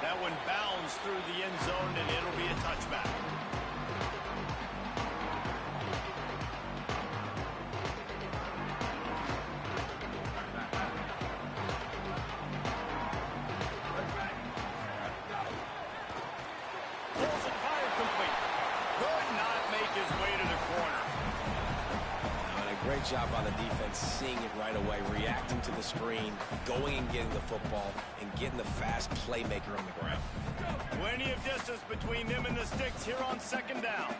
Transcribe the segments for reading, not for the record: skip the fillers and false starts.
That one bounds through the end zone, and it'll be a touchback. Pulls it, fire complete. Could not make his way to the corner. And a great job by the defense, seeing it right away, reacting to the screen, going and getting the football, and getting the fast playmaker on the ground. Plenty of distance between them and the sticks here on second down.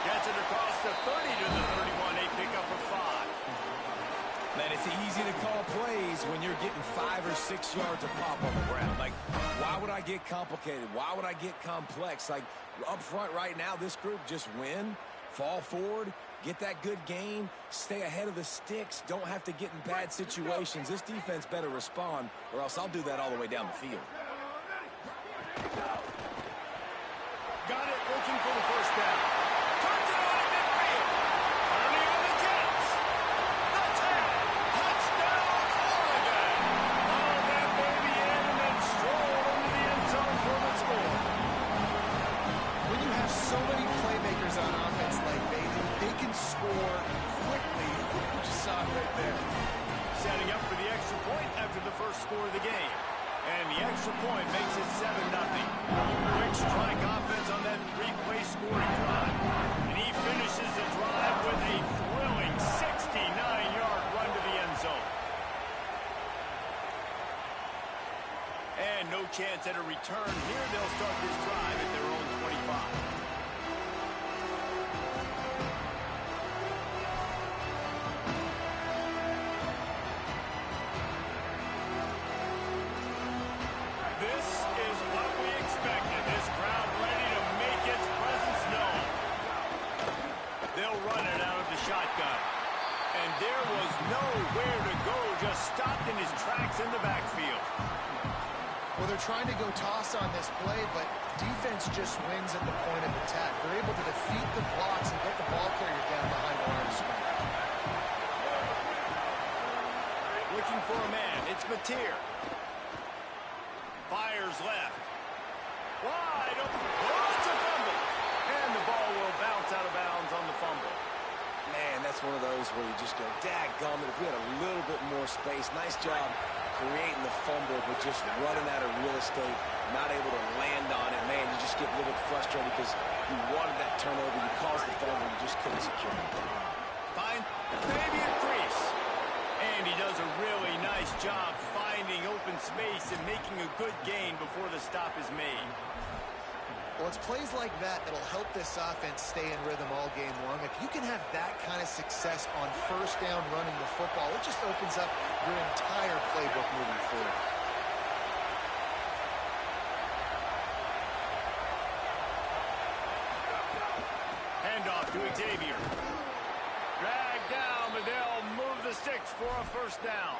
Gets it across the 30 to the 31, a pickup of 5. Man, it's easy to call plays when you're getting 5 or 6 yards of pop on the ground. Like, why would I get complicated? Why would I get complex? Like, up front right now, this group just win, fall forward, get that good gain, stay ahead of the sticks, don't have to get in bad situations. This defense better respond, or else I'll do that all the way down the field. Got it, looking for the first down. Turns it on in midfield. Turning on the Jets. The 10. Touchdown, Oregon. All that baby in and then strolled into the end zone for the score. When you have so many playmakers on offense like they can score quickly. You just saw it right there. Setting up for the extra point after the first score of the game. And the extra point makes it 7-0. Quick strike offense on that three-play scoring drive. And he finishes the drive with a thrilling 69-yard run to the end zone. And no chance at a return here. They'll start this drive at their own 25. This is what we expected. This crowd ready to make its presence known. They'll run it out of the shotgun. And there was nowhere to go, just stopped in his tracks in the backfield. Well, they're trying to go toss on this play, but defense just wins at the point of attack. They're able to defeat the blocks and get the ball carrier down behind the line of scrimmage. Looking for a man. It's Mateer. Fires left. Wide open. Oh, it's a fumble. And the ball will bounce out of bounds on the fumble. Man, that's one of those where you just go, dadgummit, if we had a little bit more space. Nice job creating the fumble, but just running out of real estate, not able to land on it. Man, you just get a little bit frustrated because you wanted that turnover. You caused the fumble, you just couldn't secure it. Fine. Maybe a crease. And he does a really nice job finding open space and making a good gain before the stop is made. Well, it's plays like that that'll help this offense stay in rhythm all game long. If you can have that kind of success on first down running the football, it just opens up your entire playbook moving forward. Handoff to Xavier. Drag down, but they'll move the sticks for a first down.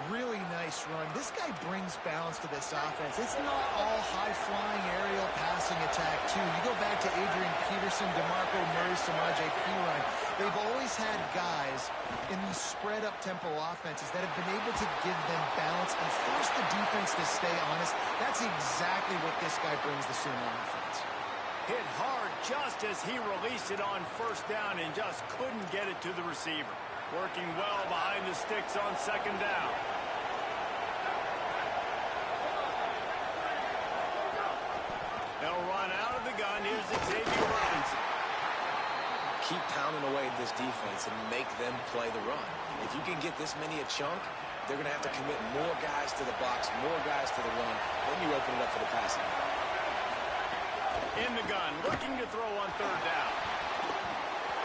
Really nice run. This guy brings balance to this offense. It's not all high-flying aerial passing attack, too. You go back to Adrian Peterson, DeMarco Murray, Samaje Perine. They've always had guys in these spread-up tempo offenses that have been able to give them balance and force the defense to stay honest. That's exactly what this guy brings the Sooner offense. Hit hard just as he released it on first down and just couldn't get it to the receiver. Working well behind the sticks on second down. They'll run out of the gun. Here's Xavier Robinson. Keep pounding away at this defense and make them play the run. If you can get this many a chunk, they're going to have to commit more guys to the box, more guys to the run. Then you open it up for the passing. In the gun, looking to throw on third down.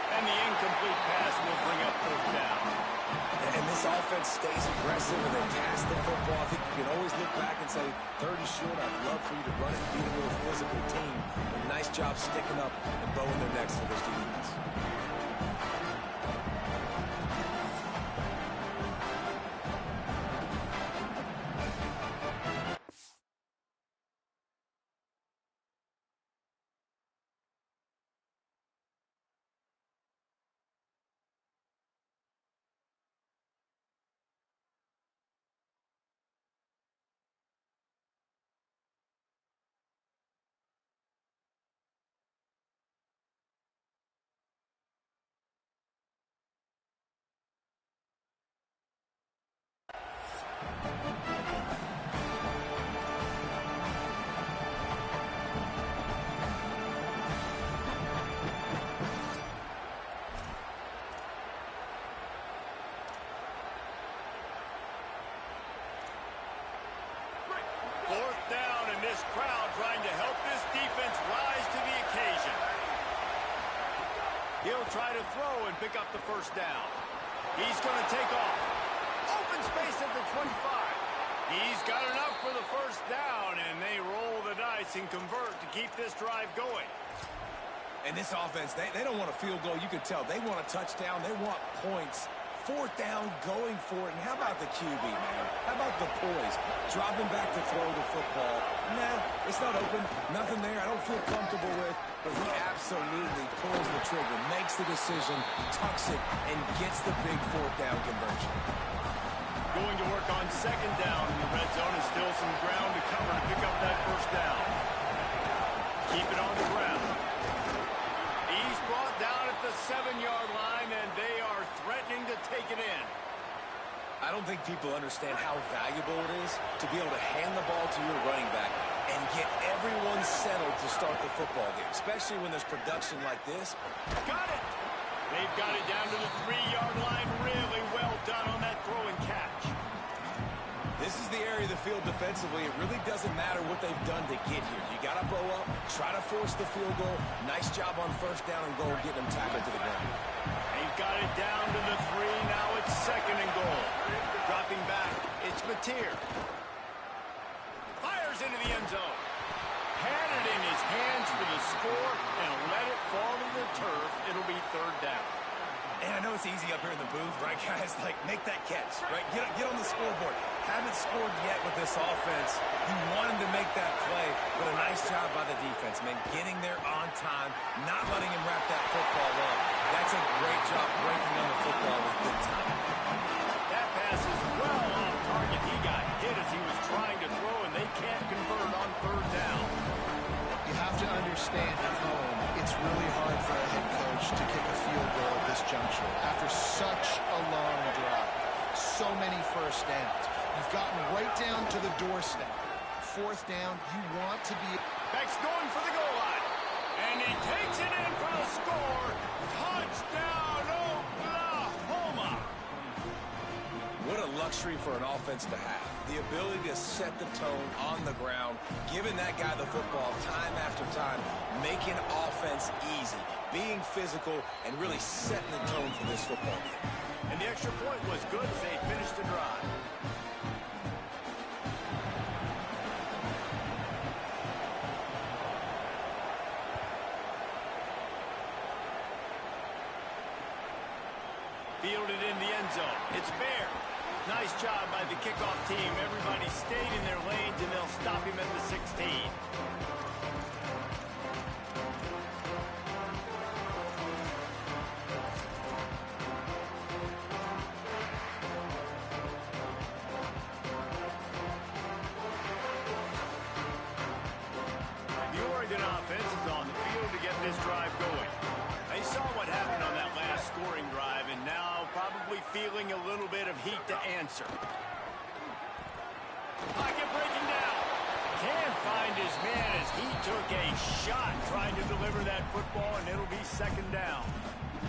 And the incomplete pass will bring up fourth down. And this offense stays aggressive and they pass the football. I think you can always look back and say, third is short, I'd love for you to run it and beat a little physical team. But nice job sticking up and bowing their necks for this defense. He'll try to throw and pick up the first down. He's going to take off. Open space at the 25. He's got enough for the first down, and they roll the dice and convert to keep this drive going. And this offense, they don't want a field goal. You can tell. They want a touchdown. They want points. Fourth down, going for it. And how about the QB, man? How about the poise? Dropping back to throw the football. Nah, it's not open. Nothing there I don't feel comfortable with. But he absolutely pulls the trigger, makes the decision, tucks it, and gets the big fourth down conversion. Going to work on second down in the red zone. Is still some ground to cover to pick up that first down. Keep it on the ground. He's brought down at the 7-yard line, and they are threatening to take it in. I don't think people understand how valuable it is to be able to hand the ball to your running back and get everyone settled to start the football game, especially when there's production like this. Got it! They've got it down to the 3-yard line. Really well done on that throw and catch. This is the area of the field defensively. It really doesn't matter what they've done to get here. You got to bow up, try to force the field goal. Nice job on first down and goal, getting them tackled to the ground. They've got it down to the 3. Now it's second and goal. Dropping back, it's Mateer. Fires into the end zone. Had it in his hands for the score and let it fall to the turf. It'll be third down. And I know it's easy up here in the booth, right, guys? Like, make that catch, right? Get on the scoreboard. Haven't scored yet with this offense. You wanted to make that play, but a nice job by the defense, man. Getting there on time, not letting him wrap that football up. That's a great job breaking on the football with good time. That pass is well off target. He got hit as he was trying to throw, and they can't convert on third down. You have to understand at home, it's really hard for a head coach to kick a field goal at this juncture. After such a long drive, so many first downs. You've gotten right down to the doorstep. Fourth down, you want to be... Beck's going for the goal line. And he takes it in for the score. Touchdown, Oklahoma! What a luxury for an offense to have. The ability to set the tone on the ground, giving that guy the football time after time, making offense easy, being physical, and really setting the tone for this football game. And the extra point was good as they finished the drive. Fielded in the end zone. It's Bear. Nice job by the kickoff team. Everybody stayed in their lanes, and they'll stop him at the 16. The Oregon offense is on the field to get this drive going. They saw what happened on that last scoring drive, and now probably feeling a little bit of heat to answer. Pocket breaking down. Can't find his man as he took a shot trying to deliver that football, and it'll be second down.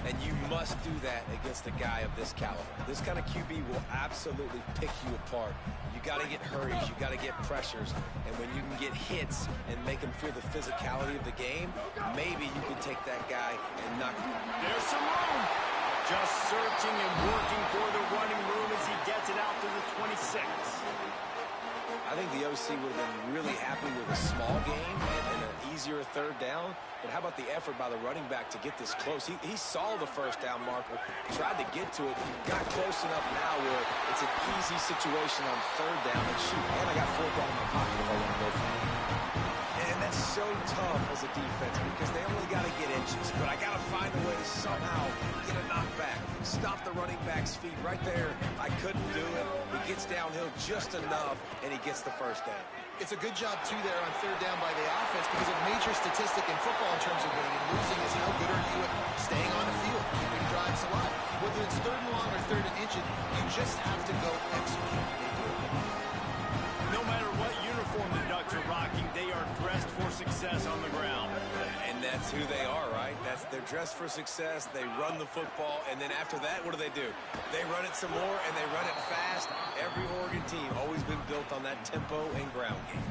And you must do that against a guy of this caliber. This kind of QB will absolutely pick you apart. You got to get hurries, you got to get pressures, and when you can get hits and make him feel the physicality of the game, maybe you can take that guy and knock him. There's some room. Just searching and working for the running room as he gets it out to the 26. I think the OC would have been really happy with a small game and an easier third down. But how about the effort by the running back to get this close? He saw the first down marker, tried to get to it, got close enough now where it's an easy situation on third down. And shoot, man, I got fourth down in my pocket if I want to go for it. And that's so tough as a defense because they only got to get inches. But I got to find a way to somehow get a knockback, stop the running back's feet right there. I couldn't do it. He gets downhill just enough, and he gets the first down. It's a good job, too, there on third down by the offense because a major statistic in football in terms of winning and losing is how good are you at staying on the field, keeping drives alive. Whether it's third and long or third and inches, you just have to go execute. No matter what uniform the Ducks are rocking, they are dressed for success on the ground. And that's who they are, right? They're dressed for success. They run the football, and then after that, what do? They run it some more, and they run it fast. Every Oregon team always been built on that tempo and ground game.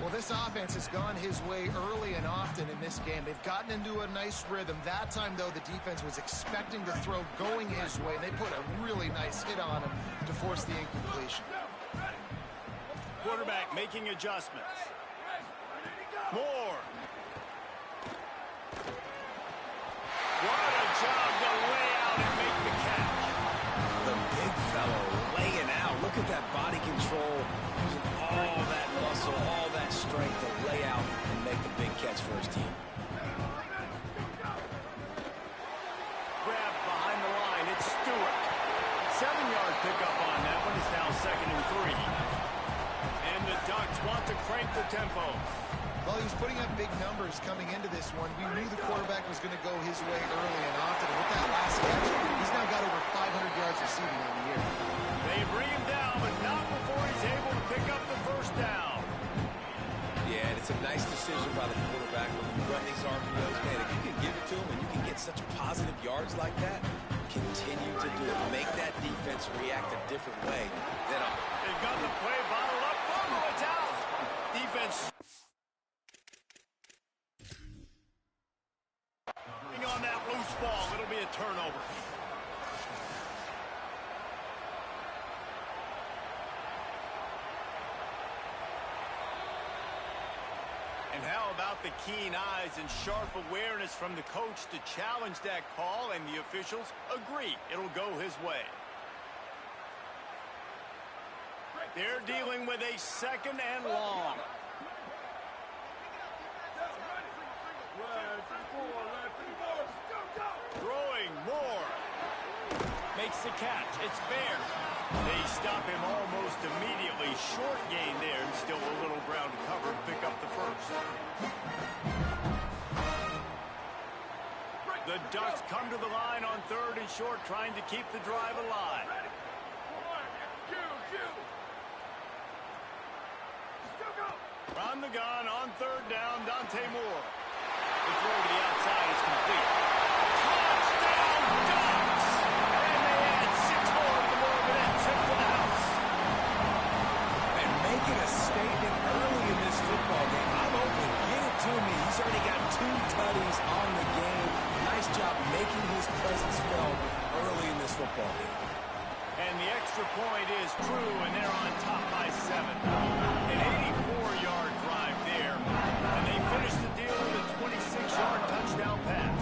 Well, this offense has gone his way early and often in this game. They've gotten into a nice rhythm. That time, though, the defense was expecting the throw going his way. They put a really nice hit on him to force the incompletion. Quarterback making adjustments. Moore. What a job to lay out and make the catch. The big fellow laying out. Look at that body control. Using all that muscle, all that strength to lay out and make the big catch for his team. Grab behind the line. It's Stewart. 7-yard pickup on that one. It's now 2nd and 3. And the Ducks want to crank the tempo. Well, he was putting up big numbers coming into this one. We knew the quarterback was going to go his way early and often. And with that last catch, he's now got over 500 yards receiving on the year. They bring him down, but not before he's able to pick up the first down. Yeah, and it's a nice decision by the quarterback when you run these RPOs. Man, if you can give it to him and you can get such positive yards like that, continue to do it. Make that defense react a different way than a... They've got the play bottled up. Fumble, it's out. Defense... on that loose ball. It'll be a turnover. And how about the keen eyes and sharp awareness from the coach to challenge that call, and the officials agree it'll go his way. They're dealing with a 2nd and long. Throwing Moore. Makes the catch. It's Bear. They stop him almost immediately. Short gain there, and still a little ground to cover. Pick up the first. The Ducks come to the line on 3rd and short, trying to keep the drive alive. On the gun on 3rd down, Dante Moore. The throw to the outside is complete. Touchdown, Ducks! And they add 6 more to the Morgan trip to the house. And making a statement early in this football game. I'm open. Get it to me. He's already got 2 tutties on the game. Nice job making his presence felt early in this football game. And the extra point is true, and they're on top by 7. An 84-yard drive there, and they finish the deal with a 26-yard touchdown pass.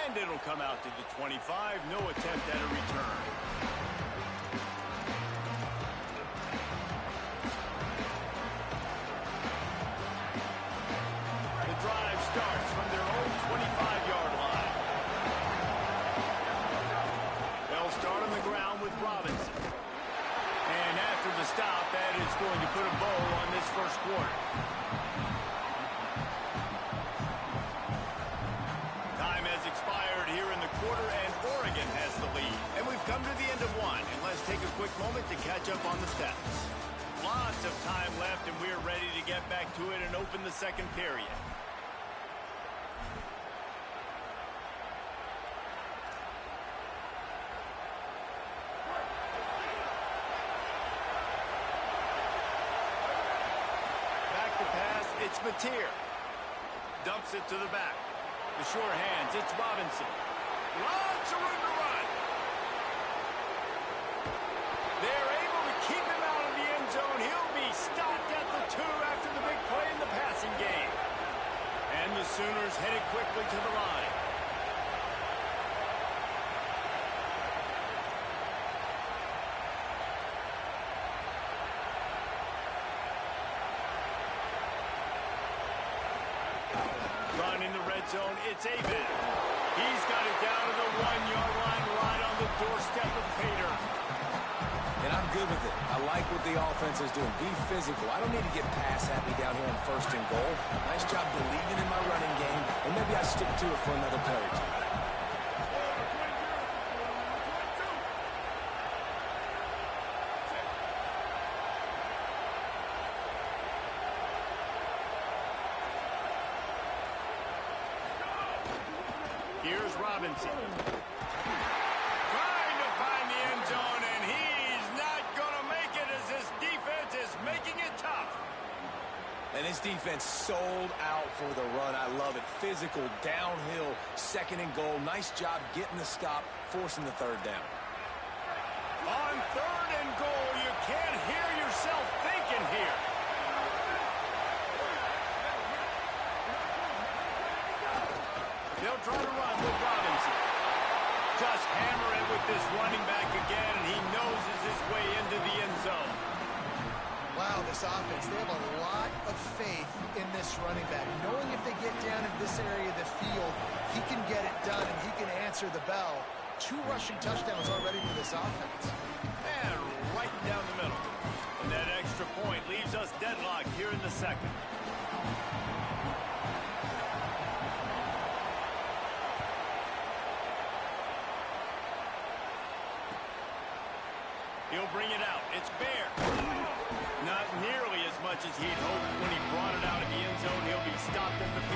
And it'll come out to the 25. No attempt at a return. The drive starts from their own 25-yard line. They'll start on the ground with Robinson. And after the stop, that is going to put a bow on this first quarter. Expired here in the quarter, and Oregon has the lead. And we've come to the end of one, and let's take a quick moment to catch up on the stats. Lots of time left, and we're ready to get back to it and open the second period. Back to pass, it's Mateer. Dumps it to the back. The sure hands, it's Robinson. Lots of room to run. They're able to keep him out of the end zone. He'll be stopped at the 2 after the big play in the passing game. And the Sooners headed quickly to the line. Run in the red zone, it's Abed. He's got it down to the 1-yard line, right on the doorstep of Pater. And I'm good with it. I like what the offense is doing. Be physical. I don't need to get pass happy down here on 1st and goal. Nice job believing in my running game, and maybe I stick to it for another play or 2. Here's Robinson. Trying to find the end zone, and he's not going to make it as this defense is making it tough. And this defense sold out for the run. I love it. Physical, downhill, second and goal. Nice job getting the stop, forcing the third down. On third and goal, you can't hear yourself thinking here. They'll try to run with Robinson. Just hammer it with this running back again, and he noses his way into the end zone. Wow, this offense, they have a lot of faith in this running back. Knowing if they get down in this area of the field, he can get it done and he can answer the bell. 2 rushing touchdowns already for this offense. And right down the middle. And that extra point leaves us deadlocked here in the second. He'll bring it out. It's Bear. Not nearly as much as he'd hoped when he brought it out of the end zone. He'll be stopped at the 15.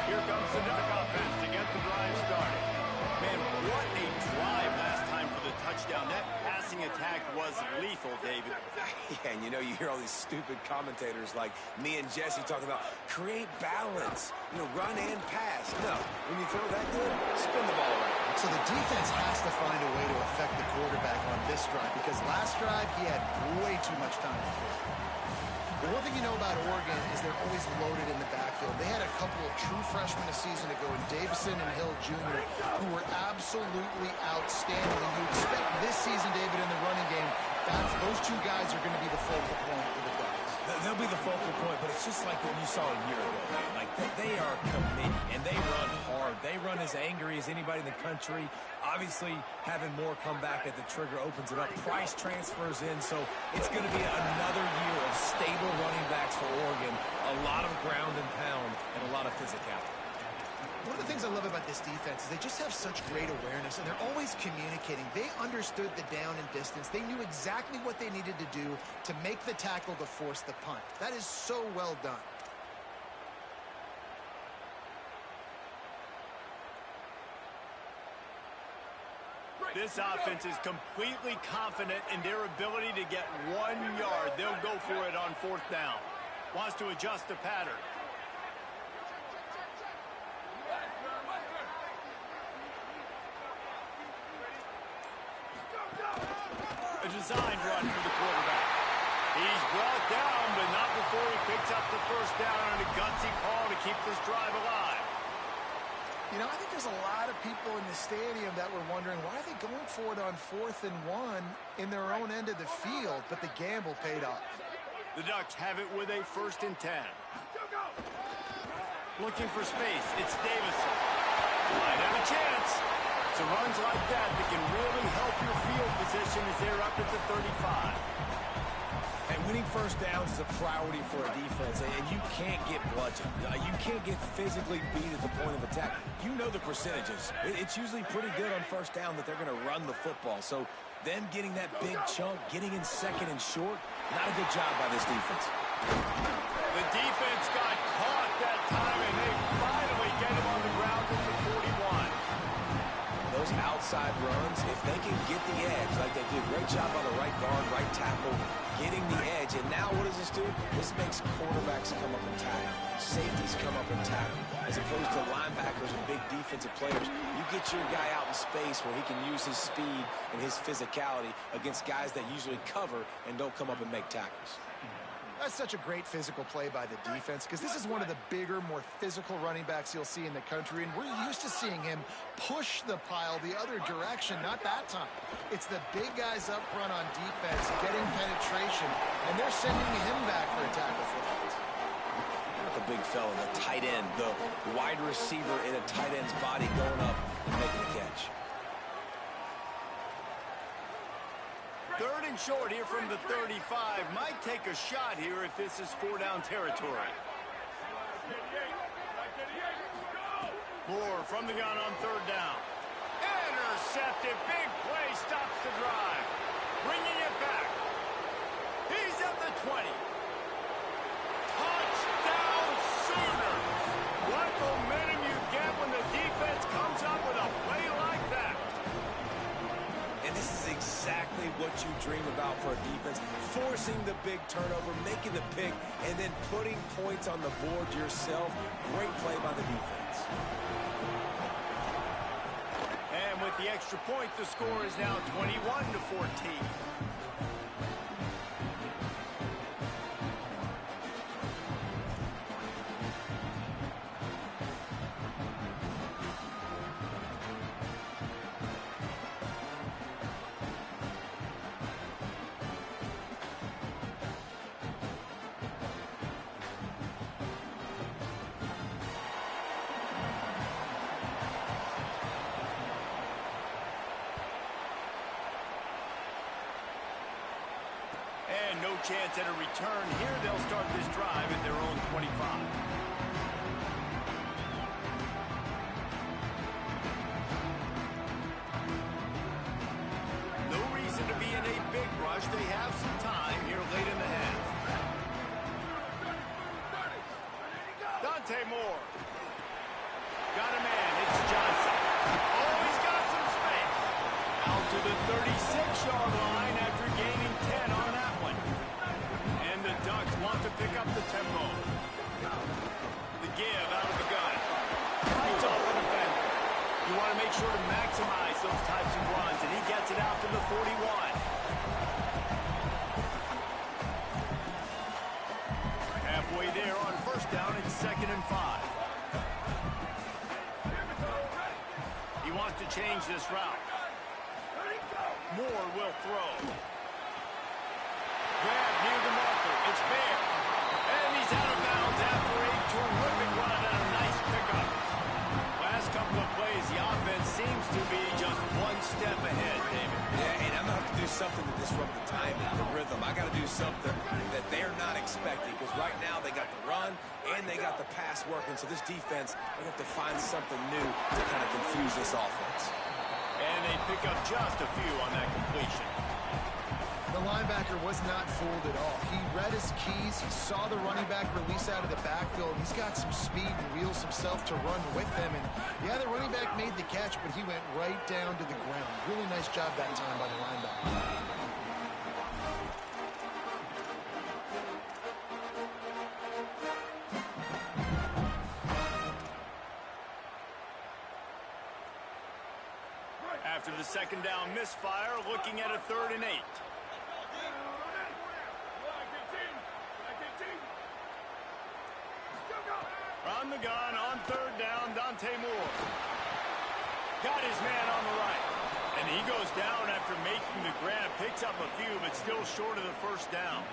Here comes the Duck offense to get the drive started. Man, what a drive last time for the touchdown. That passing attack was lethal, David. Yeah, and you hear all these stupid commentators like me and Jesse talking about create balance, run and pass. No, when you throw that good, spin the ball around. So the defense has to find a way to affect the quarterback on this drive because last drive he had way too much time. The one thing you know about Oregon is they're always loaded in the backfield. They had a couple of true freshmen a season ago in Davison and Hill Jr. who were absolutely outstanding. And you expect this season, David, in the running game, those 2 guys are going to be the focal point for the Ducks. They'll be the focal point, but it's just like what you saw a year ago, man. Like, they are committed, and they run hard. They run as angry as anybody in the country. Obviously, having more come back at the trigger opens it up. Price transfers in, so it's going to be another year of stable running backs for Oregon. A lot of ground and pound and a lot of physicality. One of the things I love about this defense is they just have such great awareness, and they're always communicating. They understood the down and distance. They knew exactly what they needed to do to make the tackle to force the punt. That is so well done. This offense is completely confident in their ability to get 1 yard. They'll go for it on 4th down. Wants to adjust the pattern. A designed run for the quarterback. He's brought down, but not before he picks up the 1st down on a gutsy call to keep this drive alive. I think there's a lot of people in the stadium that were wondering, why are they going for it on 4th and 1 in their own end of the field? But the gamble paid off. The Ducks have it with a 1st and 10. Looking for space. It's Davison. Might have a chance. It's runs like that can really help your field position as they're up at the 35. And winning 1st downs is a priority for a defense, and you can't get bludgeoned. You can't get physically beat at the point of attack. You know the percentages. It's usually pretty good on 1st down that they're going to run the football. So then getting that big chunk, getting in 2nd and short, not a good job by this defense. The defense got caught that time, and they finally get him on the ground at the 41. Those outside runs, if they can get the edge, like they did, great job on the right guard, right tackle, getting the edge. And now what does this do? This makes quarterbacks come up and tackle. Safeties come up and tackle. As opposed to linebackers and big defensive players, you get your guy out in space where he can use his speed and his physicality against guys that usually cover and don't come up and make tackles. That's such a great physical play by the defense because this is one of the bigger, more physical running backs you'll see in the country, and we're used to seeing him push the pile the other direction. Not that time. It's the big guys up front on defense getting penetration, and they're sending him back for a tackle for that. The big fella, the tight end, the wide receiver in a tight end's body going up and making a catch. 3rd and short here from the 35. Might take a shot here if this is 4-down territory. Moore from the gun on 3rd down. Intercepted. Big play stops the drive. Bringing it back. He's at the 20. defense, forcing the big turnover, making the pick, and then putting points on the board yourself. Great play by the defense. And with the extra point, the score is now 21-14. And no chance at a return here. They'll start this drive at their own 25. No reason to be in a big rush. They have some time here late in the half. Dante Moore. Got a man. It's Johnson. Oh, he's got some space. Out to the 36-yard line after gaining 10 on that one. And the Ducks want to pick up the tempo. The give out of the gun. Fights off the defender. You want to make sure to maximize those types of runs, and he gets it out to the 41. Halfway there on first down, it's 2nd and 5. He wants to change this route. Moore will throw. Grab near the marker. It's Bear. And he's out of bounds after a terrific run and a nice pickup. Last couple of plays, the offense seems to be just one step ahead, David. Yeah, and I'm going to have to do something to disrupt the timing, the rhythm. I got to do something that they're not expecting, because right now they got the run and they got the pass working. So this defense, they have to find something new to kind of confuse this offense. And they pick up just a few on that completion. The linebacker was not fooled at all. He read his keys. He saw the running back release out of the backfield. He's got some speed and wheels himself to run with them. And, yeah, the running back made the catch, but he went right down to the ground. Really nice job that time by the linebacker. After the second down misfire, looking at a 3rd and 8. On the gun, on 3rd down, Dante Moore. Got his man on the right. And he goes down after making the grab. Picks up a few, but still short of the first down.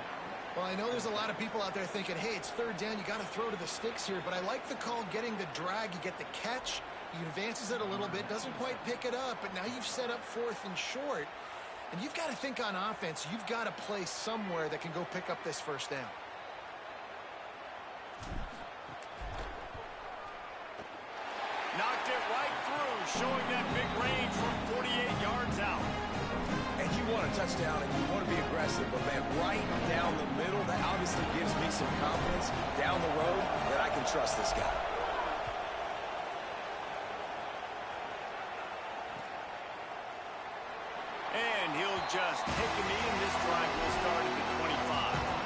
Well, I know there's a lot of people out there thinking, hey, it's 3rd down, you got to throw to the sticks here. But I like the call getting the drag. You get the catch. He advances it a little bit, doesn't quite pick it up, but now you've set up 4th and short. And you've got to think on offense. You've got to play somewhere that can go pick up this 1st down. Knocked it right through, showing that big range from 48 yards out. And you want a touchdown and you want to be aggressive, but, man, right down the middle, that obviously gives me some confidence down the road that I can trust this guy. And he'll just take a knee, and this drive will start at the 25.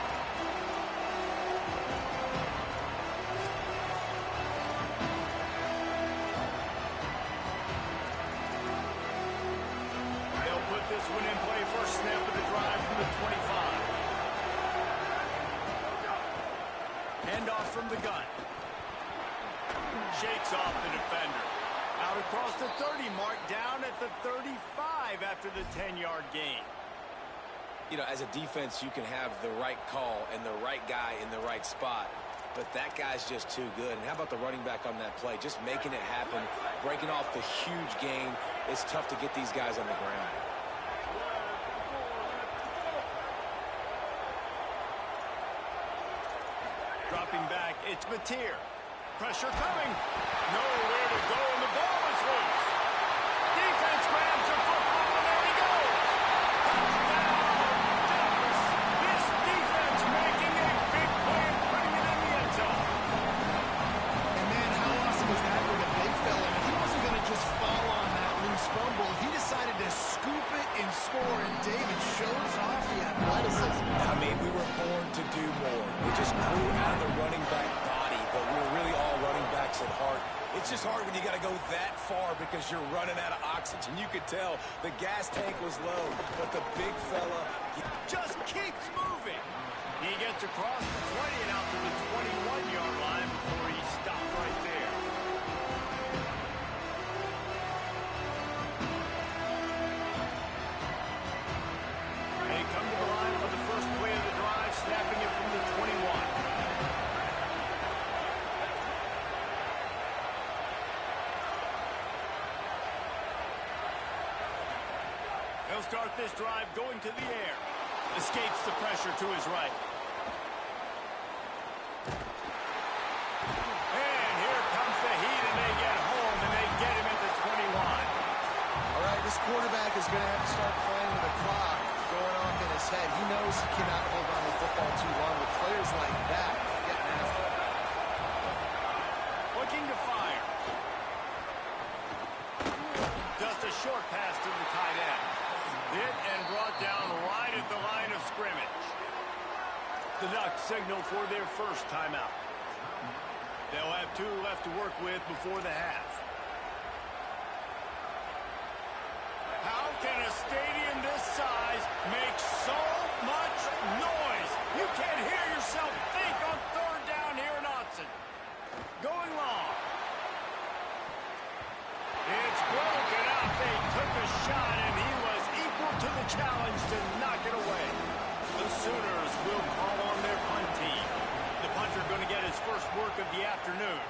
This one in play, first snap of the drive from the 25. Handoff from the gun. Shakes off the defender. Out across the 30 mark, down at the 35 after the 10-yard gain. You know, as a defense, you can have the right call and the right guy in the right spot, but that guy's just too good. And how about the running back on that play? Just making it happen, breaking off the huge gain. It's tough to get these guys on the ground. Dropping back, it's Mateer. Pressure coming. Nowhere to go, and the ball is loose. Defense grabs the football, and there he goes. Touchdown, Dallas. This defense making a big play and putting it in the end zone. And, man, how awesome is that with a big fella? And he wasn't going to just fall on that loose fumble. He decided to scoop it and score, and David shows off the athleticism. we were born to do more. We just grew out of the running back body, but we were really all running backs at heart. It's just hard when you got to go that far because you're running out of oxygen. You could tell the gas tank was low, but the big fella just keeps moving. He gets across the 20 and out to the 21-yard line before he stops right there. They come to the line for the first play of the drive, snapping it from the 21. He'll start this drive going to the air. Escapes the pressure to his right. And here comes the heat, and they get home, and they get him at the 21. All right, this quarterback is going to have to start playing with the clock going off in his head. He knows he cannot hold on to the football too long with players like that getting after him. Looking to fire. Just a short pass to the tight end. Hit and brought down right at the line of scrimmage. The Ducks signal for their first timeout. They'll have 2 left to work with before the half. How can a stadium this size make so much noise? You can't hear yourself think on third down here in Autzen. Going long. It's broken up. They took a shot, and he was equal to the challenge to knock it away. The Sooners will call on their punt team. The punter going to get his first work of the afternoon.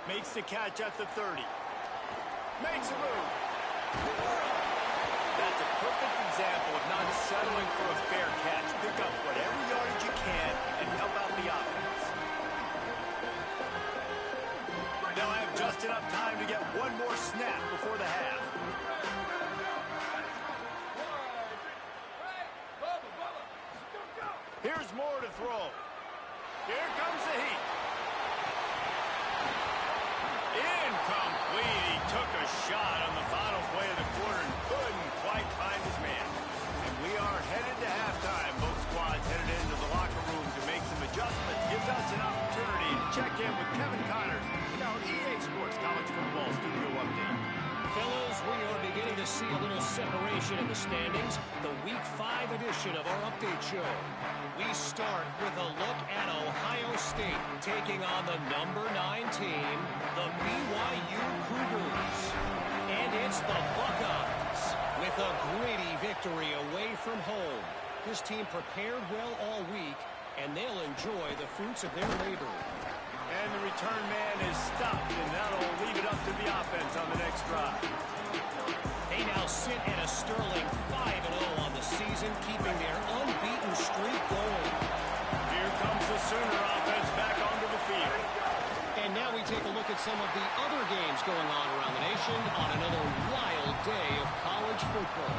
Makes the catch at the 30. Makes a move. That's a perfect example of not settling for a fair catch. Pick up whatever yardage you can and help out the offense. They'll have just enough time to get one more snap before the half. Here's more to throw. Here comes the heat. Incomplete. He took a shot on the final play of the quarter and couldn't quite find his man. And we are headed to halftime. Both squads headed into the locker room to make some adjustments. Gives us an opportunity to check in with Kevin Connors in our EA Sports College Football Studio Update. Fellas, we are beginning to see a little separation in the standings. The Week 5 edition of our update show. We start with a look at Ohio State taking on the number 9 team, the BYU Cougars. And it's the Buckeyes with a gritty victory away from home. This team prepared well all week, and they'll enjoy the fruits of their labor. And the return man is stopped, and that'll leave it up to the offense on the next drive. They now sit at a sterling 5-0 on the season, keeping their unbeaten streak going. Here comes the Sooner offense back onto the field. And now we take a look at some of the other games going on around the nation on another wild day of college football.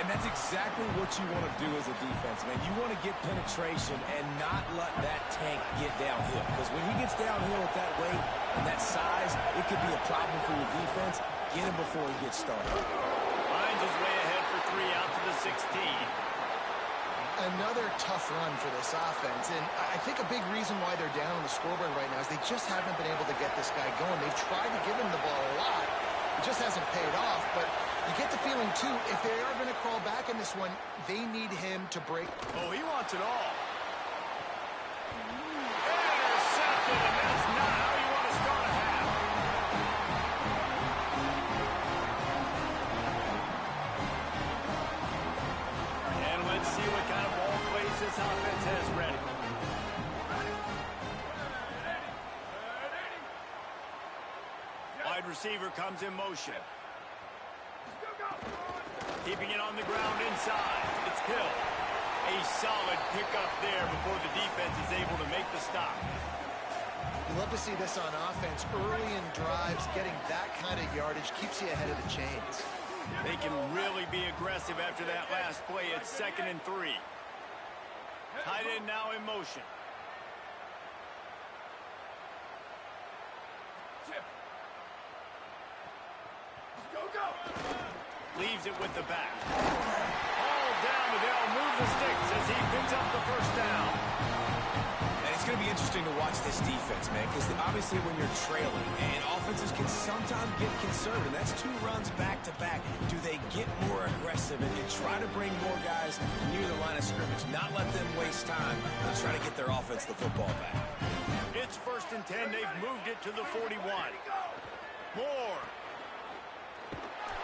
And that's exactly what you want to do as a defense, man. You want to get penetration and not let that tank get downhill. Because when he gets downhill at that weight and that size, it could be a problem for your defense. Get him before he gets started. Finds his way ahead for 3 out to the 16. Another tough run for this offense, and I think a big reason why they're down on the scoreboard right now is they just haven't been able to get this guy going. They've tried to give him the ball a lot. It just hasn't paid off, but you get the feeling, too, if they are going to crawl back in this one, they need him to break. Oh, he wants it all. Intercepted, and that's not how you want to start a half. And let's see what kind of ball plays this offense has ready. Wide receiver comes in motion. Keeping it on the ground inside. It's Hill. A solid pickup there before the defense is able to make the stop. You love to see this on offense. Early in drives, getting that kind of yardage keeps you ahead of the chains. They can really be aggressive after that last play. It's 2nd and 3. Tight end now in motion. Leaves it with the back. gathers the sticks as he picks up the first down. And it's going to be interesting to watch this defense, man, because obviously when you're trailing, and offenses can sometimes get conservative. That's 2 runs back-to-back. Do they get more aggressive and try to bring more guys near the line of scrimmage, not let them waste time and try to get their offense the football back? It's 1st and 10. They've moved it to the 41. Moore.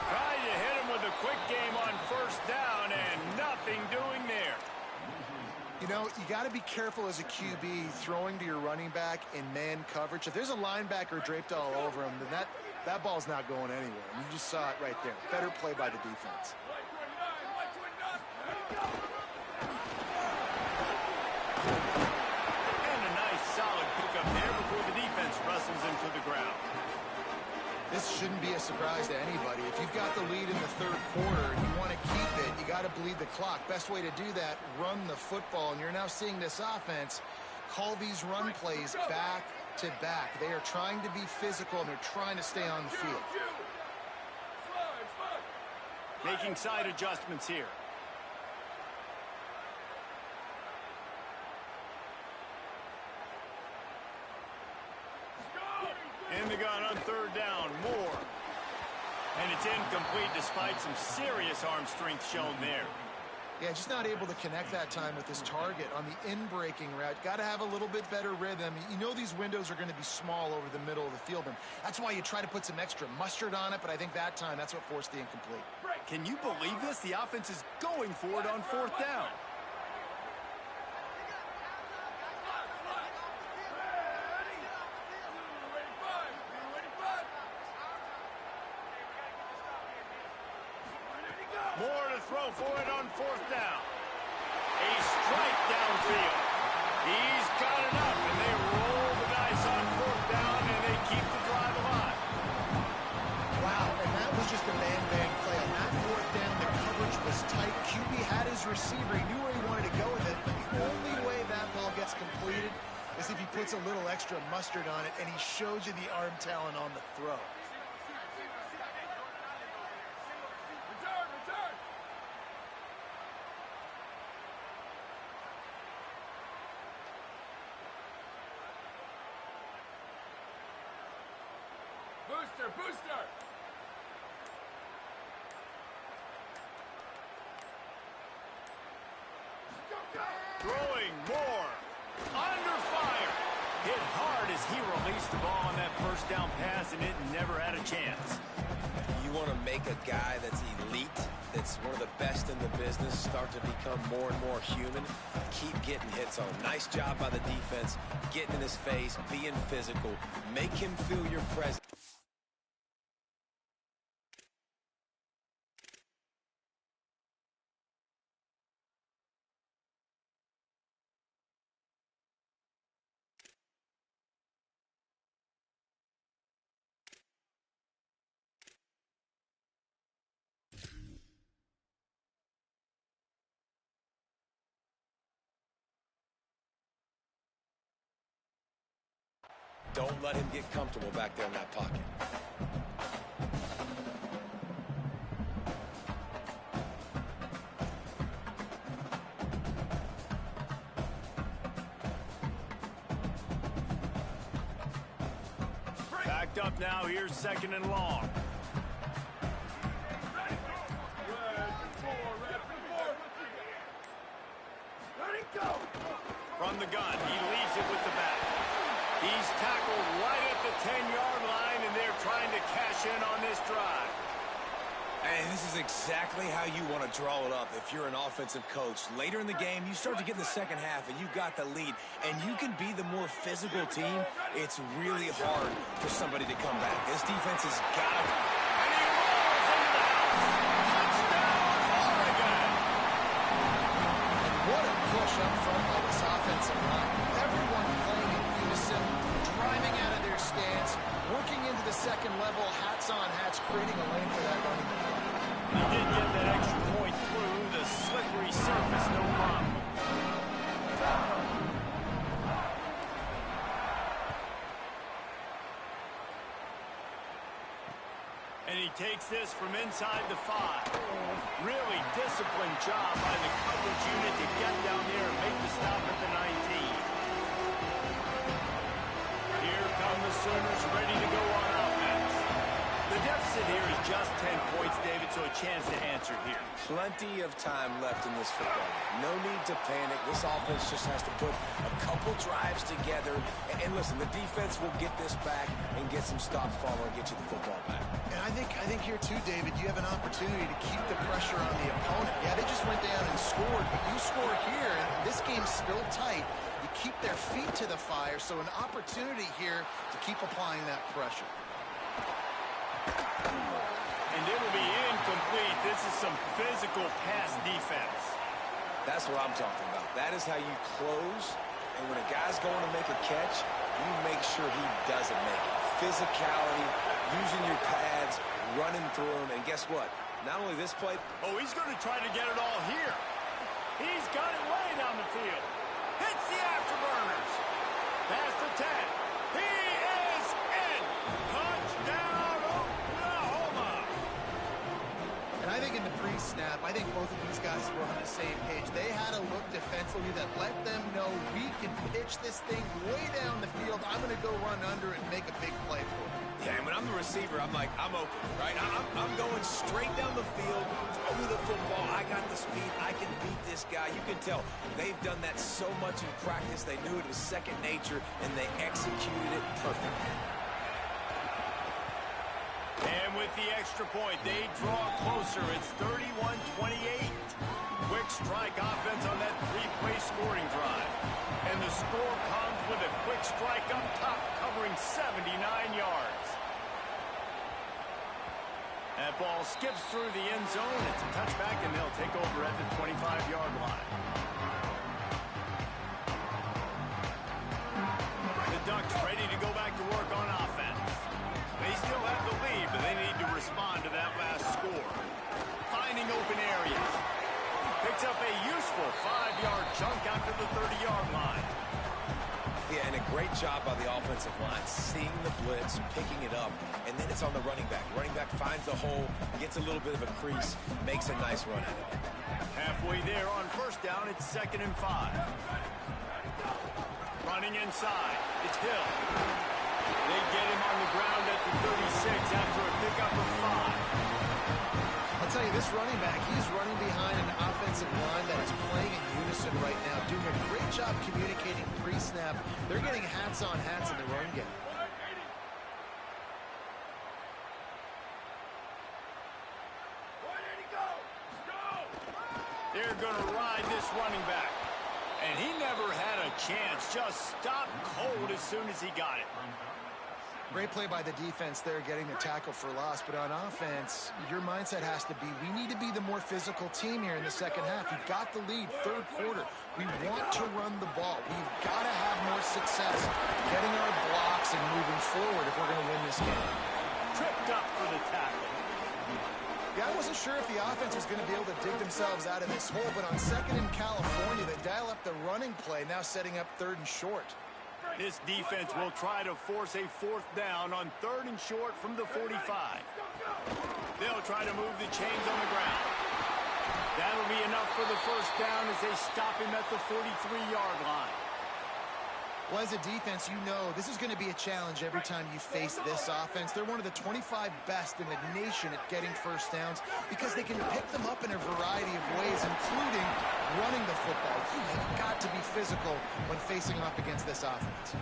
Trying to hit him with a quick game on 1st down, and nothing doing there. You know, you got to be careful as a QB throwing to your running back in man coverage. If there's a linebacker draped all over him, then that ball's not going anywhere. And you just saw it right there. Better play by the defense. And a nice solid pickup there before the defense wrestles him to the ground. This shouldn't be a surprise to anybody. If you've got the lead in the 3rd quarter and you want to keep it, you got to bleed the clock. Best way to do that, run the football. And you're now seeing this offense call these run plays back to back. They are trying to be physical, and they're trying to stay on the field. Making side adjustments here. In the gun on 3rd down, Moore. And it's incomplete despite some serious arm strength shown there. Yeah, just not able to connect that time with his target on the in-breaking route. Got to have a little bit better rhythm. You know these windows are going to be small over the middle of the field, and that's why you try to put some extra mustard on it, but I think that time that's what forced the incomplete. Can you believe this? The offense is going for it on 4th down. Moore to throw for it on 4th down. A strike downfield. He's got enough, and they roll the dice on 4th down, and they keep the drive alive. Wow, and that was just a man-bang play. On that 4th down, the coverage was tight. QB had his receiver. He knew where he wanted to go with it, but the only way that ball gets completed is if he puts a little extra mustard on it, and he shows you the arm talent on the throw. Booster! Throwing Moore. Under fire. Hit hard as he released the ball on that 1st down pass, and it never had a chance. You want to make a guy that's elite, that's one of the best in the business, start to become more and more human. Keep getting hits on him. Nice job by the defense, getting in his face, being physical. Make him feel your presence. Don't let him get comfortable back there in that pocket. Backed up now. Here's 2nd and long. From the gun, he leaves it with the back. He's tackled right at the 10-yard line, and they're trying to cash in on this drive. And this is exactly how you want to draw it up if you're an offensive coach. Later in the game, you start to get in the second half, and you got the lead, and you can be the more physical team. It's really hard for somebody to come back. This defense has got to... And he rolls into the house. Touchdown, Oregon! And what a push up front by this offensive line. Everyone playing in unison, driving out of their stance, working into the second level, hats on hats, creating a lane for that running back. He did get that extra point through the slippery surface, no problem. And he takes this from inside the 5. Really disciplined job by the coverage unit to get down there and make the stop at the 19. Here come the Sooners ready to go on offense. The deficit here is just 10 points, David, so a chance to answer here. Plenty of time left in this football. No need to panic. This offense just has to put a couple drives together. And listen, the defense will get this back and get some stops following and get you the football back. And I think here, too, David, you have an opportunity to keep the pressure on the opponent. Yeah, they just went down and scored, but you score here, and this game's still tight. You keep their feet to the fire, so an opportunity here to keep applying that pressure. And it will be incomplete. This is some physical pass defense. That's what I'm talking about. That is how you close. And when a guy's going to make a catch, you make sure he doesn't make it. Physicality, using your pads, running through them. And guess what? Not only this play. Oh, he's going to try to get it all here. He's got it way down the field. Hits the afterburners. Past the 10. He is in. Touchdown, Oklahoma. And I think in the pre-snap, I think both of these guys were on the same page. They had a look defensively that let them know we can pitch this thing way down the field. I'm going to go run under it and make a big play for it. Yeah, and when I'm the receiver, I'm like, I'm open, right? I'm going straight down the field, throw me the football. I got the speed. I can beat this guy. You can tell they've done that so much in practice. They knew it was second nature, and they executed it perfectly. And with the extra point, they draw closer. It's 31-28. Quick strike offense on that three-play scoring drive. And the score comes with a quick strike up top, covering 79 yards. That ball skips through the end zone. It's a touchback, and they'll take over at the 25-yard line. The Ducks ready to go back to work on offense. They still have the lead, but they need to respond to that last score. Finding open areas. Picks up a useful 5-yard chunk after the 30-yard line. Yeah, and a great job by the offensive line, seeing the blitz, picking it up, and then it's on the running back. Running back finds the hole, gets a little bit of a crease, makes a nice run at it. Halfway there on first down, it's 2nd and 5. Running inside, it's Hill. They get him on the ground at the 36 after a pickup of 5. I'll tell you, this running back, he's running behind an offensive line that is playing in unison right now, doing a great job communicating pre-snap. They're getting hats on hats in the run game. They're going to ride this running back. And he never had a chance, just stopped cold as soon as he got it. Great play by the defense there, getting the tackle for loss. But on offense, your mindset has to be, we need to be the more physical team here in the second half. You've got the lead, third quarter. We want to run the ball. We've got to have more success getting our blocks and moving forward if we're going to win this game. Tripped up for the tackle. Yeah, I wasn't sure if the offense was going to be able to dig themselves out of this hole, but on 2nd in California, they dial up the running play, now setting up 3rd and short. This defense will try to force a 4th down on 3rd and short from the 45. They'll try to move the chains on the ground. That'll be enough for the first down as they stop him at the 43-yard line. Well, as a defense, you know this is going to be a challenge every time you face this offense. They're one of the 25 best in the nation at getting first downs because they can pick them up in a variety of ways, including running the football. You have got to be physical when facing off against this offense.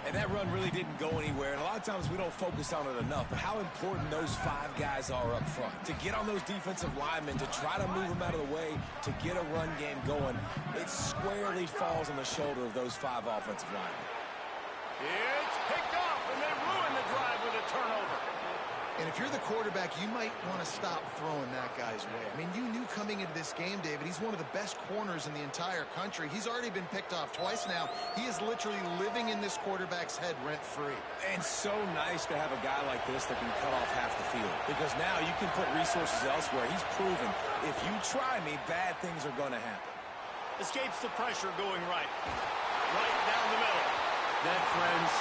And that run really didn't go anywhere, and a lot of times we don't focus on it enough, but how important those 5 guys are up front. To get on those defensive linemen, to try to move them out of the way, to get a run game going, it squarely falls on the shoulder of those 5 offensive linemen. It's picked off, and they ruin the drive with a turnover. And if you're the quarterback, you might want to stop throwing that guy's way. I mean, you knew coming into this game, David, he's one of the best corners in the entire country. He's already been picked off twice now. He is literally living in this quarterback's head rent-free. And so nice to have a guy like this that can cut off half the field. Because now you can put resources elsewhere. He's proven, if you try me, bad things are going to happen. Escapes the pressure going right. Right down the middle. That, friends,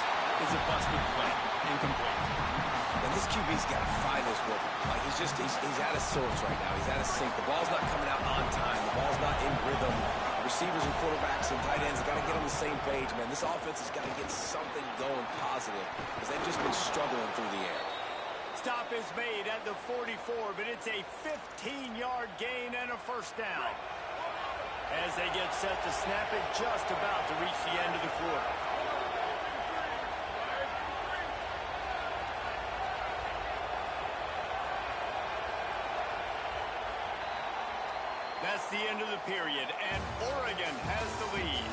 is a busted play. Incomplete. And this QB's got to find his rhythm. Like, he's out of sorts right now. He's out of sync. The ball's not coming out on time. The ball's not in rhythm. Receivers and quarterbacks and tight ends have got to get on the same page, man. This offense has got to get something going positive because they've just been struggling through the air. Stop is made at the 44, but it's a 15-yard gain and a first down. As they get set to snap it, just about to reach the end of the quarter. That's the end of the period, and Oregon has the lead.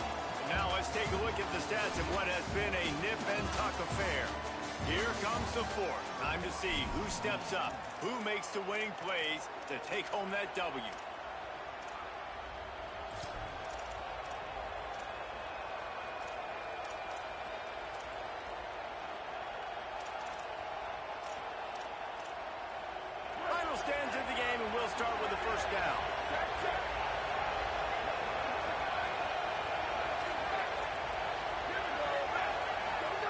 Now let's take a look at the stats of what has been a nip-and-tuck affair. Here comes the fourth. Time to see who steps up, who makes the winning plays to take home that W. Final stands of the game, and we'll start with the first down.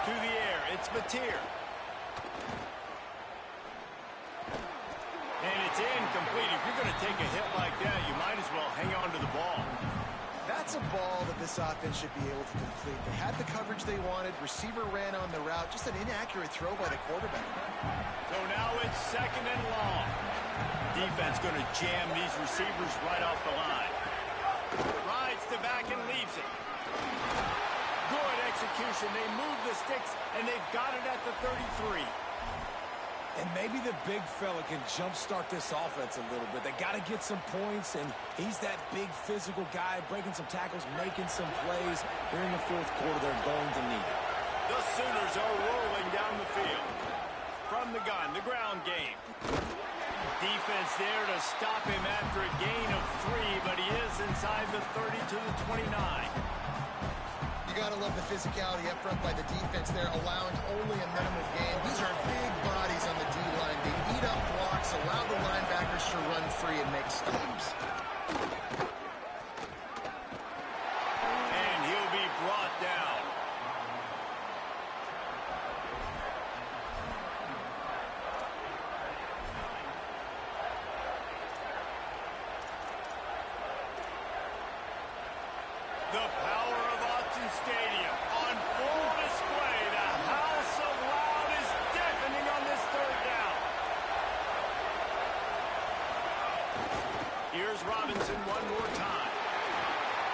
To the air, it's Mateer. And it's incomplete. If you're going to take a hit like that, you might as well hang on to the ball. That's a ball that this offense should be able to complete. They had the coverage they wanted. Receiver ran on the route. Just an inaccurate throw by the quarterback. So now it's second and long. Defense going to jam these receivers right off the line. Rides the back and leaves it. Good execution. They move the sticks, and they've got it at the 33. And maybe the big fella can jumpstart this offense a little bit. They got to get some points, and he's that big physical guy, breaking some tackles, making some plays. Here in the fourth quarter, they're going to need it. The Sooners are rolling down the field. From the gun, the ground game. Defense there to stop him after a gain of 3, but he is inside the 30 to the 29. You got to love the physicality up front by the defense there, allowing only a minimum gain. These are big bodies on the D-line. They eat up blocks, allow the linebackers to run free and make stops. And he'll be brought down. The power of Autzen Stadium on full display. The house of loud is deafening on this third down. Here's Robinson one more time.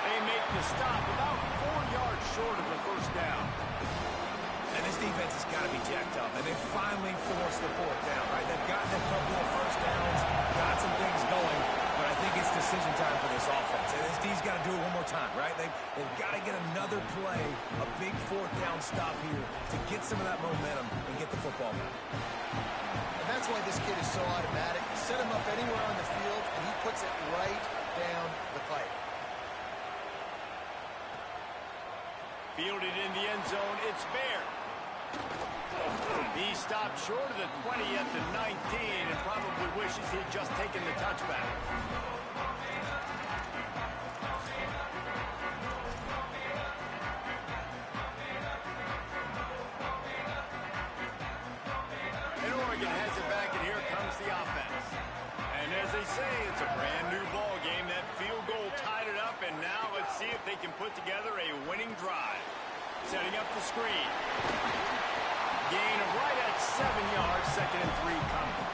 They make the stop about 4 yards short of the first down. And this defense has got to be jacked up, and they finally forced the fourth down, right? They've gotten a couple of first downs, got some things going, but I think it's decision time for this offense. And this D's got to do it one more time, right? They've got to get another play, a big fourth down stop here to get some of that momentum and get the football back. And that's why this kid is so automatic. Set him up anywhere on the field, and he puts it right down the pipe. Fielded in the end zone, it's Bear. He stopped short of the 20 at the 19 and probably wishes he'd just taken the touchback. And Oregon has it back, and here comes the offense. And as they say, it's a brand new ball game. That field goal tied it up, and now let's see if they can put together a winning drive. Setting up the screen. Gain of right at 7 yards, 2nd and 3 coming.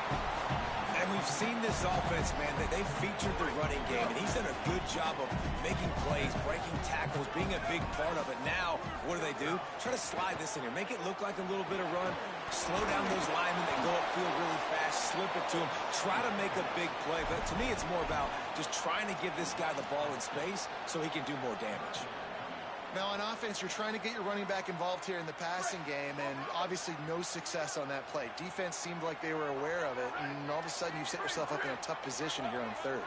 And we've seen this offense, man, that they've featured the running game, and he's done a good job of making plays, breaking tackles, being a big part of it. Now, what do? Try to slide this in here. Make it look like a little bit of run. Slow down those linemen that go upfield really fast. Slip it to them. Try to make a big play. But to me, it's more about just trying to give this guy the ball in space so he can do more damage. Now, on offense, you're trying to get your running back involved here in the passing game, and obviously no success on that play. Defense seemed like they were aware of it, and all of a sudden you've set yourself up in a tough position here on third.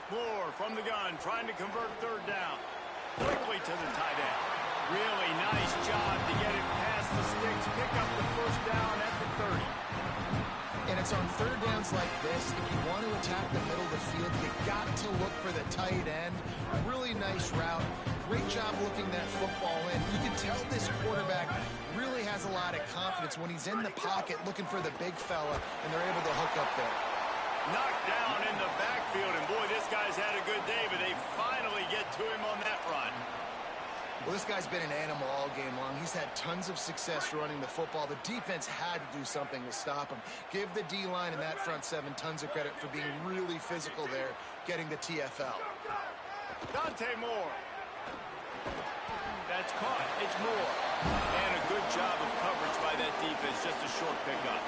Moore from the gun, trying to convert third down. Quickly to the tight end. Really nice job to get it past the sticks, pick up the first down at the 30. And it's on third downs like this, if you want to attack the middle of the field, you got to look for the tight end. Really nice route. great job looking that football in. You can tell this quarterback really has a lot of confidence when he's in the pocket looking for the big fella, and they're able to hook up there. Knocked down in the backfield, and boy, this guy's had a good day, but they finally get to him on that run. Well, this guy's been an animal all game long. He's had tons of success running the football. The defense had to do something to stop him. Give the D-line and that front seven tons of credit for being really physical there, getting the TFL. Dante Moore. That's caught. It's Moore. And a good job of coverage by that defense. Just a short pickup.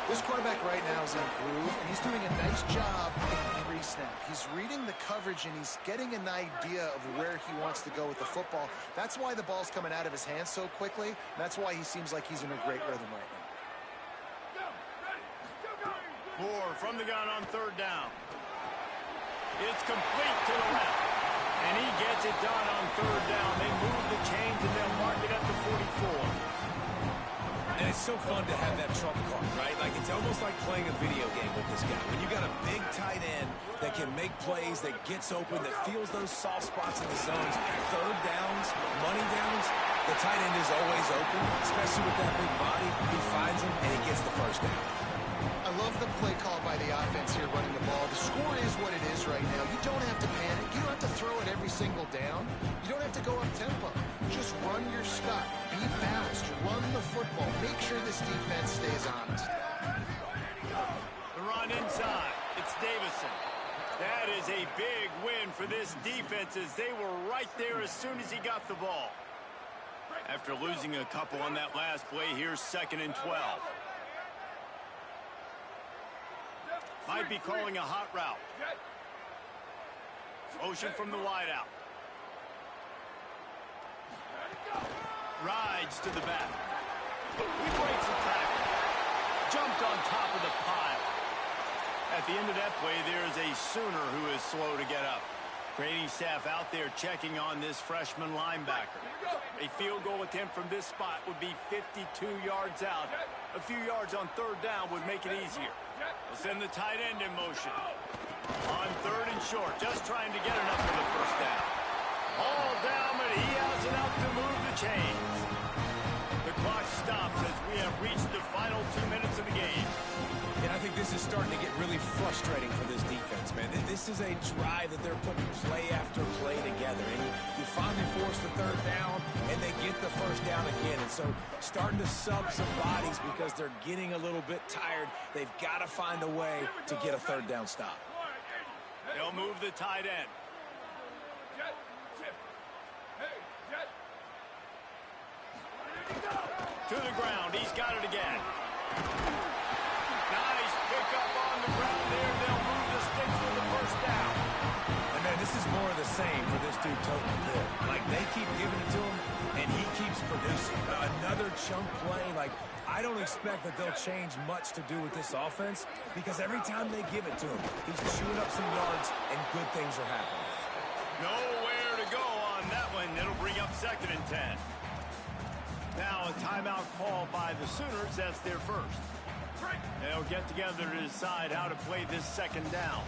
This quarterback right now is in a groove, and he's doing a nice job in pre-snap. He's reading the coverage, and he's getting an idea of where he wants to go with the football. That's why the ball's coming out of his hands so quickly, and that's why he seems like he's in a great rhythm right now. Moore from the gun on third down. It's complete to the left, and he gets it done on third down. They move the chains, and they'll mark it at the 44. And it's so fun to have that trump card, right? Like, it's almost like playing a video game with this guy. When you got a big tight end that can make plays, that gets open, that feels those soft spots in the zones, third downs, money downs, the tight end is always open, especially with that big body. He finds him, and he gets the first down. I love the play call by the offense here running the ball. The score is what it is right now. You don't have to panic. You don't have to throw it every single down. You don't have to go up tempo. Just run your stuff. Be balanced. Run the football. Make sure this defense stays honest. The run inside. It's Davison. That is a big win for this defense as they were right there as soon as he got the ball. After losing a couple on that last play, here's 2nd and 12. Might be calling a hot route. Motion from the wideout. Rides to the back. He breaks the tackle. Jumped on top of the pile. At the end of that play, there's a Sooner who is slow to get up. Training staff out there checking on this freshman linebacker. A field goal attempt from this spot would be 52 yards out. A few yards on third down would make it easier. They'll send the tight end in motion. On 3rd and short, just trying to get enough for the first down. All down, but he has enough to move the chains. The clock stops as we have reached the final 2 minutes of the game. And I think this is starting to get really frustrating for this defense, man. This is a drive that they're putting play after play together. And you finally force the third down, and they get the first down again. And so starting to sub some bodies because they're getting a little bit tired. They've got to find a way to get a third down stop. They'll move the tight end. To the ground. He's got it again. Nice pickup on the ground there. They'll move the sticks for the first down. And man, this is more of the same for this dude, Toten Hill. Like, they keep giving it to him, and he keeps producing. Another chunk play. Like, I don't expect that they'll change much to do with this offense because every time they give it to him, he's chewing up some yards, and good things are happening. Nowhere to go on that one. It'll bring up 2nd and 10. Now a timeout call by the Sooners. That's their first. They'll get together to decide how to play this 2nd down.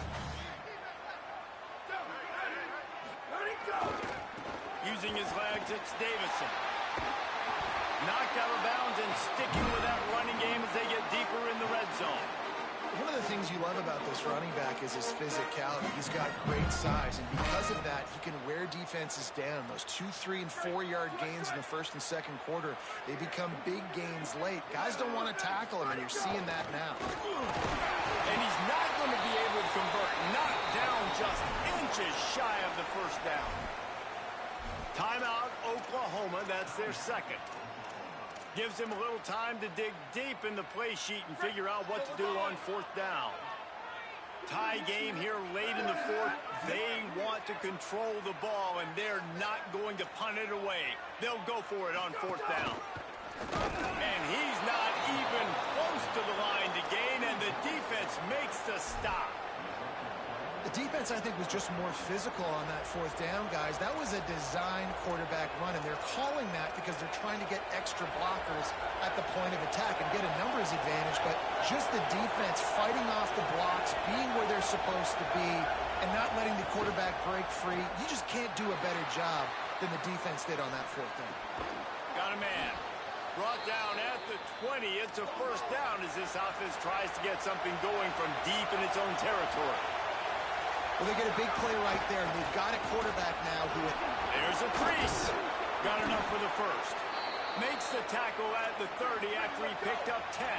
Using his legs, it's Davison. Knocked out of bounds and sticking with that running game as they get deeper in the red zone. One of the things you love about this running back is his physicality. He's got great size, and because of that, he can wear defenses down. Those 2, 3, and 4-yard gains in the 1st and 2nd quarter, they become big gains late. Guys don't want to tackle him, and you're seeing that now. And he's not going to be able to convert. Knocked down just inches shy of the first down. Timeout, Oklahoma. That's their 2nd. Gives him a little time to dig deep in the play sheet and figure out what to do on 4th down. Tie game here late in the 4th. They want to control the ball, and they're not going to punt it away. They'll go for it on 4th down. And he's not even close to the line to gain, and the defense makes the stop. The defense, I think, was just more physical on that 4th down, guys. That was a designed quarterback run, and they're calling that because they're trying to get extra blockers at the point of attack and get a numbers advantage, but just the defense fighting off the blocks, being where they're supposed to be, and not letting the quarterback break free. You just can't do a better job than the defense did on that fourth down. Got a man. Brought down at the 20. It's a first down as this offense tries to get something going from deep in its own territory. Well, they get a big play right there, and they've got a quarterback now who... There's a crease. Got enough for the first. Makes the tackle at the 30 after he picked up 10.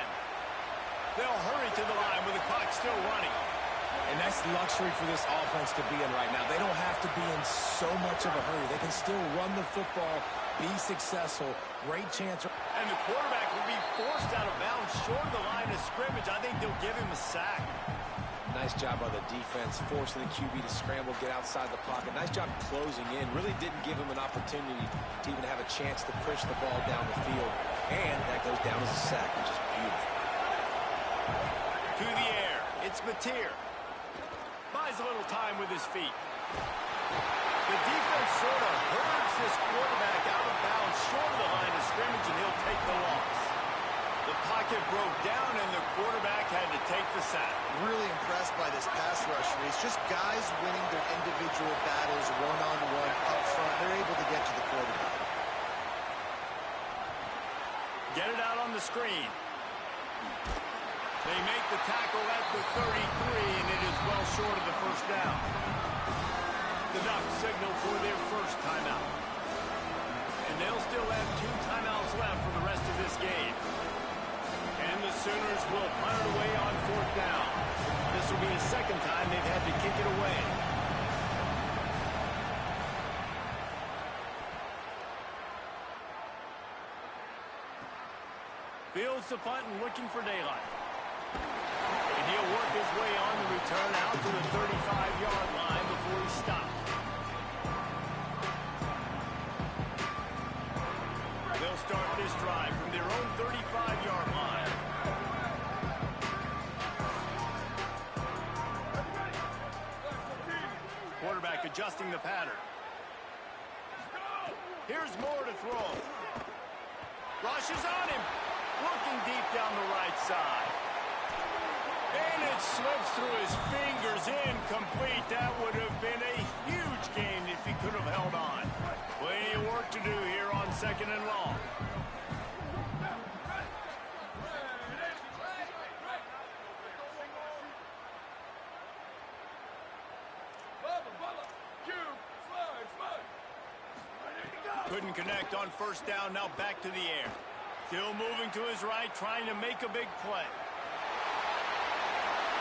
They'll hurry to the line with the clock still running. And that's luxury for this offense to be in right now. They don't have to be in so much of a hurry. They can still run the football, be successful, great chance. And the quarterback will be forced out of bounds short of the line of scrimmage. I think they'll give him a sack. Nice job by the defense, forcing the QB to scramble, get outside the pocket. Nice job closing in. Really didn't give him an opportunity to even have a chance to push the ball down the field. And that goes down as a sack, which is beautiful. To the air. It's Mateer. Buys a little time with his feet. The defense sort of hurries this quarterback out of bounds short of the line of scrimmage, and he'll take the loss. The pocket broke down, and the quarterback had to take the sack. Really impressed by this pass rush, Reese. Just guys winning their individual battles one-on-one up front. They're able to get to the quarterback. Get it out on the screen. They make the tackle at the 33, and it is well short of the first down. The Ducks signal for their first timeout. And they'll still have 2 timeouts left for the rest of this game. And the Sooners will punt it away on 4th down. This will be the second time they've had to kick it away. Fields the punt and looking for daylight. And he'll work his way on the return out to the 35-yard line before he stops. They'll start this drive from their own 35-yard line. Quarterback adjusting the pattern. Here's Moore to throw. Rush is on him. Looking deep down the right side. And it slips through his fingers, incomplete. That would have been a huge gain if he could have held on. Plenty of work to do here on 2nd and long. Couldn't connect on 1st down, now back to the air. Still moving to his right, trying to make a big play.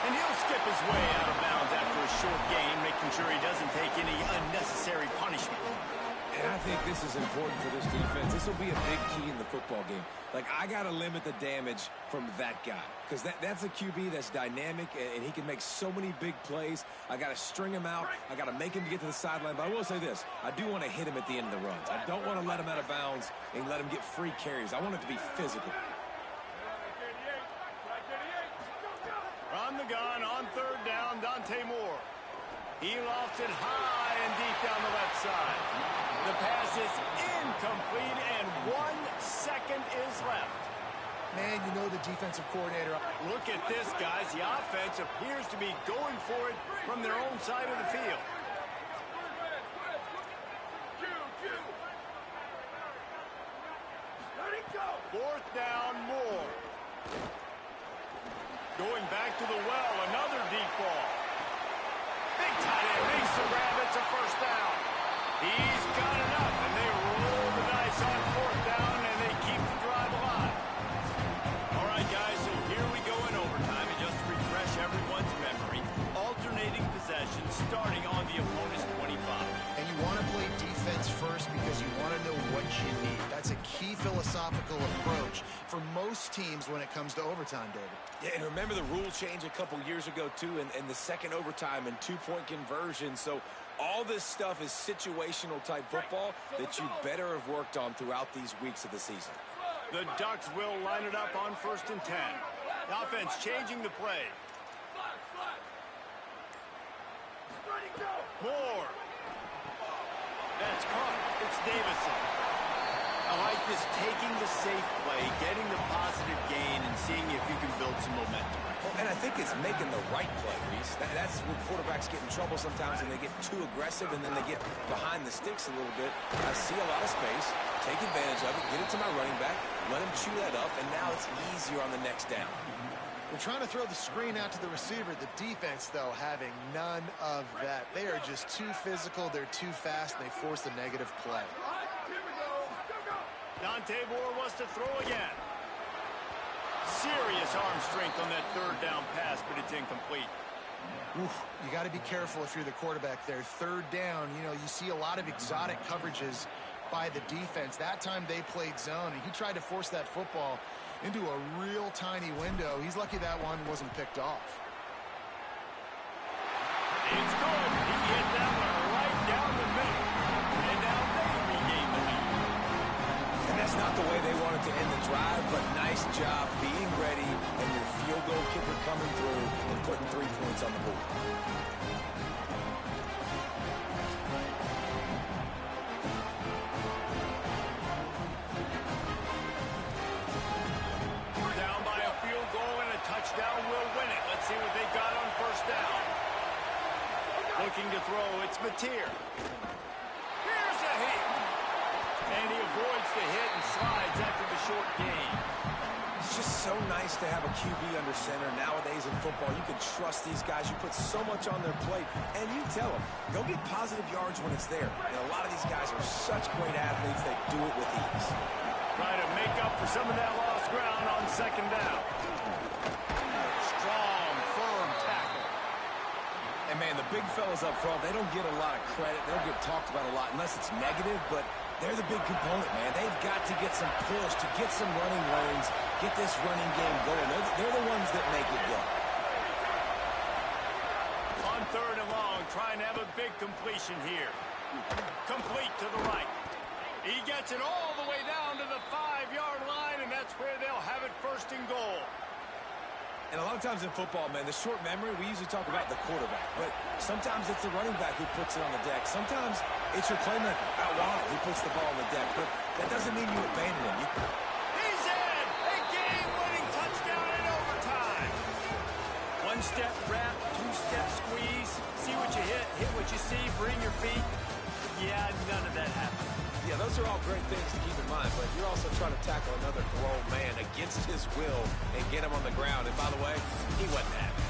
And he'll skip his way out of bounds after a short gain, making sure he doesn't take any unnecessary punishment. And I think this is important for this defense. This will be a big key in the football game. Like, I got to limit the damage from that guy. Because that's a QB that's dynamic, and he can make so many big plays. I got to string him out. I got to make him get to the sideline. But I will say this. I do want to hit him at the end of the runs. I don't want to let him out of bounds and let him get free carries. I want it to be physical. On the gun, on 3rd down, Dante Moore. He lofts it high and deep down the left side. The pass is incomplete, and 1 second is left. Man, you know the defensive coordinator. Look at this, guys. The offense appears to be going for it from their own side of the field. Fourth down, Moore. Going back to the well, another deep ball. Big tight end makes the grab. It's a first down. He's got enough, and they roll the dice on 4th down, and they keep the drive alive. All right, guys, so here we go in overtime, and just to refresh everyone's memory, alternating possession starting on the opponent's 25. And you want to play defense first because you want to know what you need. That's a key philosophical approach for most teams when it comes to overtime, David. Yeah, and remember the rule change a couple years ago, too, and the second overtime and 2-point conversion. So all this stuff is situational-type football that you better have worked on throughout these weeks of the season. The Ducks will line it up on 1st and 10. The offense changing the play. Moore. That's caught. It's Davison. I like this, taking the safe play, getting the positive gain, and seeing if you can build some momentum. Well, and I think it's making the right play, Reese. That's where quarterbacks get in trouble sometimes, and they get too aggressive, and then they get behind the sticks a little bit. I see a lot of space, take advantage of it, get it to my running back, let him chew that up, and now it's easier on the next down. They're trying to throw the screen out to the receiver. The defense, though, having none of that. They are just too physical, they're too fast, and they force the negative play. Here we go. Go, go. Dante Moore wants to throw again. Serious arm strength on that third down pass, but it's incomplete. Oof, you got to be careful if you're the quarterback there. Third down, you know, you see a lot of exotic coverages by the defense. That time they played zone, and he tried to force that football into a real tiny window. He's lucky that one wasn't picked off. It's good. He hit that one right down the middle. And now they regain the lead. And that's not the way they wanted to end the drive, but nice job being ready and your field goal kicker coming through and putting 3 points on the board. Down by a field goal and a touchdown will win it. Let's see what they got on first down. Looking to throw, it's Mateer. Here's a hit. And he avoids the hit and slides after the short gain. It's just so nice to have a QB under center nowadays in football. You can trust these guys. You put so much on their plate, and you tell them, go get positive yards when it's there. And a lot of these guys are such great athletes, they do it with ease. Try to make up for some of that lost ground on second down. Strong, firm tackle. And, man, the big fellas up front, they don't get a lot of credit. They don't get talked about a lot unless it's negative, but they're the big component, man. They've got to get some push, to get some running lanes, get this running game going. They're the ones that make it go. On third and long, trying to have a big completion here. Complete to the right. He gets it all the way down to the 5-yard line, and that's where they'll have it first and goal. And a lot of times in football, man, the short memory, we usually talk about the quarterback. But sometimes it's the running back who puts it on the deck. Sometimes it's your playmaker out wide who puts the ball on the deck. But that doesn't mean you abandon him. He's in! A game-winning touchdown in overtime. One-step wrap, two-step squeeze. See what you hit, hit what you see, bring your feet. Yeah, none of that happened. Yeah, those are all great things to keep in mind, but you're also trying to tackle another grown man against his will and get him on the ground. And by the way, he wasn't happy.